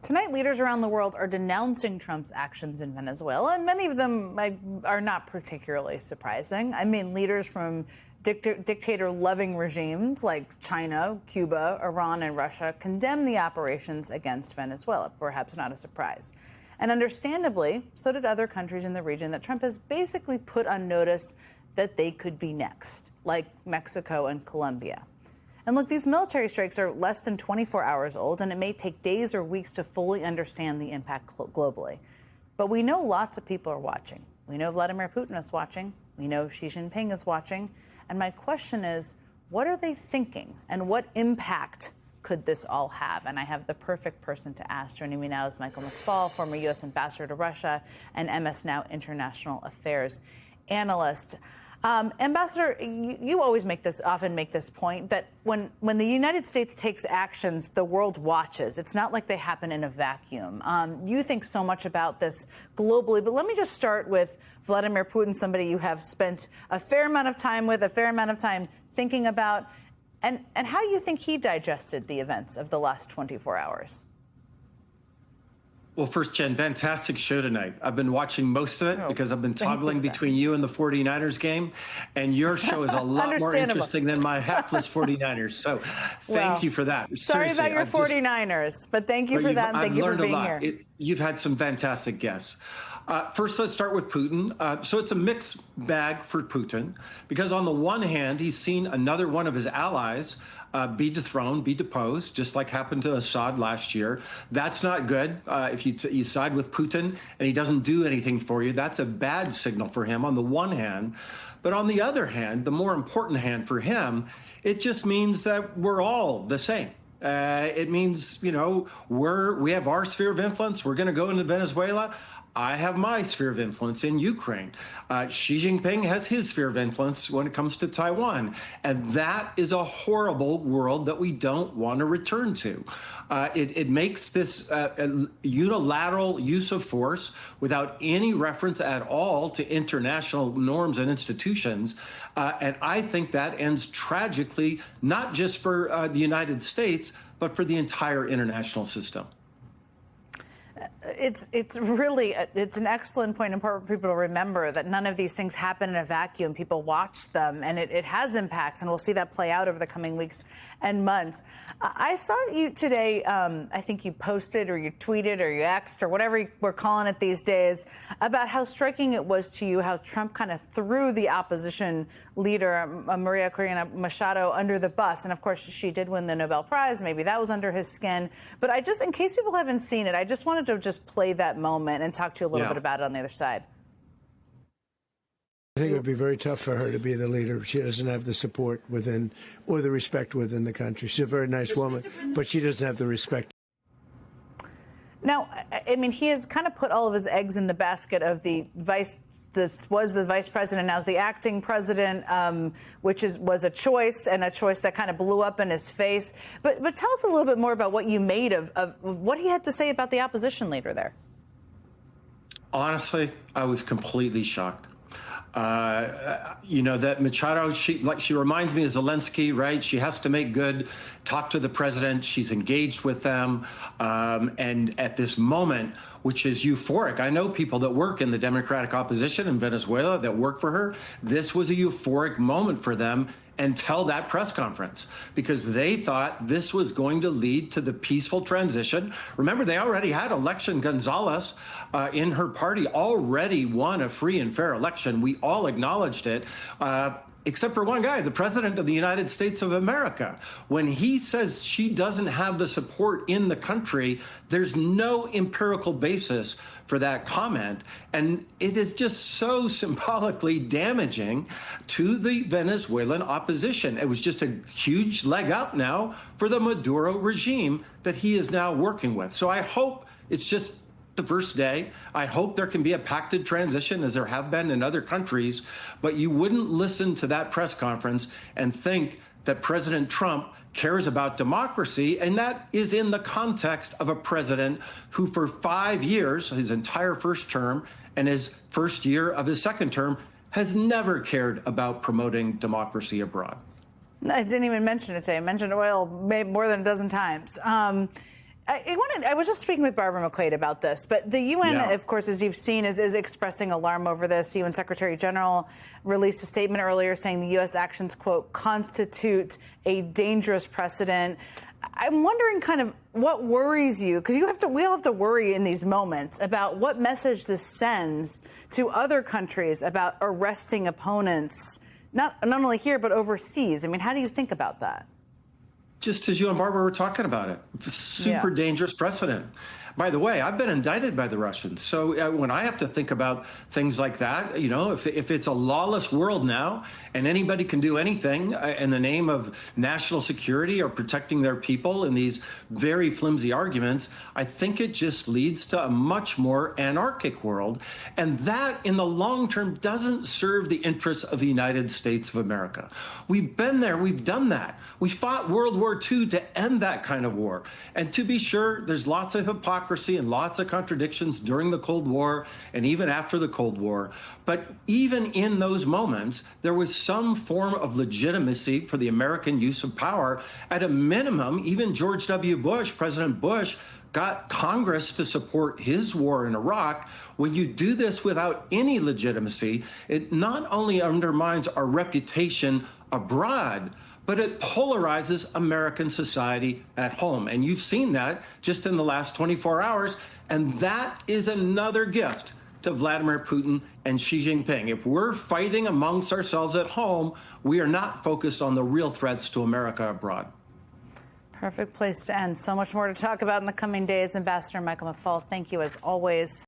Tonight, leaders around the world are denouncing Trump's actions in Venezuela, and many of them are not particularly surprising. I mean, leaders from dictator-loving regimes like China, Cuba, Iran, and Russia condemn the operations against Venezuela, perhaps not a surprise. And understandably, so did other countries in the region that Trump has basically put on notice that they could be next, like Mexico and Colombia. And look, these military strikes are less than 24 hours old, and it may take days or weeks to fully understand the impact globally. But we know lots of people are watching. We know Vladimir Putin is watching. We know Xi Jinping is watching. And my question is, what are they thinking? And what impact could this all have? And I have the perfect person to ask. Joining me now is Michael McFaul, former U.S. ambassador to Russia and MS Now international affairs analyst. Ambassador, you always often make this point that when the United States takes actions, the world watches. It's not like they happen in a vacuum. You think so much about this globally, but let me just start with Vladimir Putin, somebody you have spent a fair amount of time with, a fair amount of time thinking about, and how you think he digested the events of the last 24 hours. Well, first, Jen, fantastic show tonight. I've been watching most of it because I've been toggling between you and the 49ers game, and your show is a lot more interesting than my hapless 49ers. So thank you for that. Sorry about your 49ers, but thank you for that, and thank you for being here. You've had some fantastic guests. First, let's start with Putin. So it's a mixed bag for Putin, because on the one hand, he's seen another one of his allies be dethroned, be deposed, just like happened to Assad last year. That's not good. If you side with Putin and he doesn't do anything for you, that's a bad signal for him on the one hand. But on the other hand, the more important hand for him, it just means that we're all the same. It means, you know, we have our sphere of influence. We're going to go into Venezuela. I have my sphere of influence in Ukraine. Xi Jinping has his sphere of influence when it comes to Taiwan. And that is a horrible world that we don't want to return to. It makes this a unilateral use of force without any reference at all to international norms and institutions. And I think that ends tragically, not just for the United States, but for the entire international system. It's really an excellent point, important for people to remember that none of these things happen in a vacuum. People watch them, and it has impacts, and we'll see that play out over the coming weeks and months. I saw you today, I think you posted or you tweeted or you X'd or whatever we're calling it these days, about how striking it was to you how Trump kind of threw the opposition leader, Maria Corina Machado, under the bus. And of course, she did win the Nobel Prize. Maybe that was under his skin. But in case people haven't seen it, I just wanted to just play that moment and talk to you a little bit about it on the other side. I think it would be very tough for her to be the leader. She doesn't have the support within or the respect within the country. She's a very nice woman, but she doesn't have the respect. Now, I mean, he has kind of put all of his eggs in the basket of the vice president, now is the acting president, which was a choice that kind of blew up in his face. But tell us a little bit more about what you made of what he had to say about the opposition leader there. Honestly, I was completely shocked. You know, that Machado, she reminds me of Zelensky, right? She has to make good, talk to the president. She's engaged with them. And at this moment, which is euphoric. I know people that work in the Democratic opposition in Venezuela that work for her. This was a euphoric moment for them until that press conference, because they thought this was going to lead to the peaceful transition. Remember, they already had election. Gonzalez in her party already won a free and fair election. We all acknowledged it. Except for one guy, the president of the United States of America. When he says she doesn't have the support in the country, there's no empirical basis for that comment. And it is just so symbolically damaging to the Venezuelan opposition. It was just a huge leg up now for the Maduro regime that he is now working with. So I hope it's just the first day. I hope there can be a pacted transition, as there have been in other countries, but you wouldn't listen to that press conference and think that President Trump cares about democracy, and that is in the context of a president who for 5 years, his entire first term and his first year of his second term, has never cared about promoting democracy abroad. I didn't even mention it today. I mentioned oil maybe more than a dozen times. I was just speaking with Barbara McQuaid about this, but the UN, of course, as you've seen, is expressing alarm over this. UN Secretary General released a statement earlier saying the U.S. actions, quote, constitute a dangerous precedent. I'm wondering kind of what worries you, because we all have to worry in these moments about what message this sends to other countries about arresting opponents, not only here, but overseas. I mean, how do you think about that? Just as you and Barbara were talking about it, super dangerous precedent. By the way, I've been indicted by the Russians. So when I have to think about things like that, you know, if it's a lawless world now and anybody can do anything in the name of national security or protecting their people in these very flimsy arguments, I think it just leads to a much more anarchic world. And that in the long term doesn't serve the interests of the United States of America. We've been there. We've done that. We fought World War II to end that kind of war. And to be sure, there's lots of hypocrisy and lots of contradictions during the Cold War and even after the Cold War. But even in those moments, there was some form of legitimacy for the American use of power. At a minimum, even George W. Bush, President Bush, got Congress to support his war in Iraq. When you do this without any legitimacy, it not only undermines our reputation abroad, but it polarizes American society at home. And you've seen that just in the last 24 hours. And that is another gift to Vladimir Putin and Xi Jinping. If we're fighting amongst ourselves at home, we are not focused on the real threats to America abroad. Perfect place to end. So much more to talk about in the coming days. Ambassador Michael McFaul, thank you as always.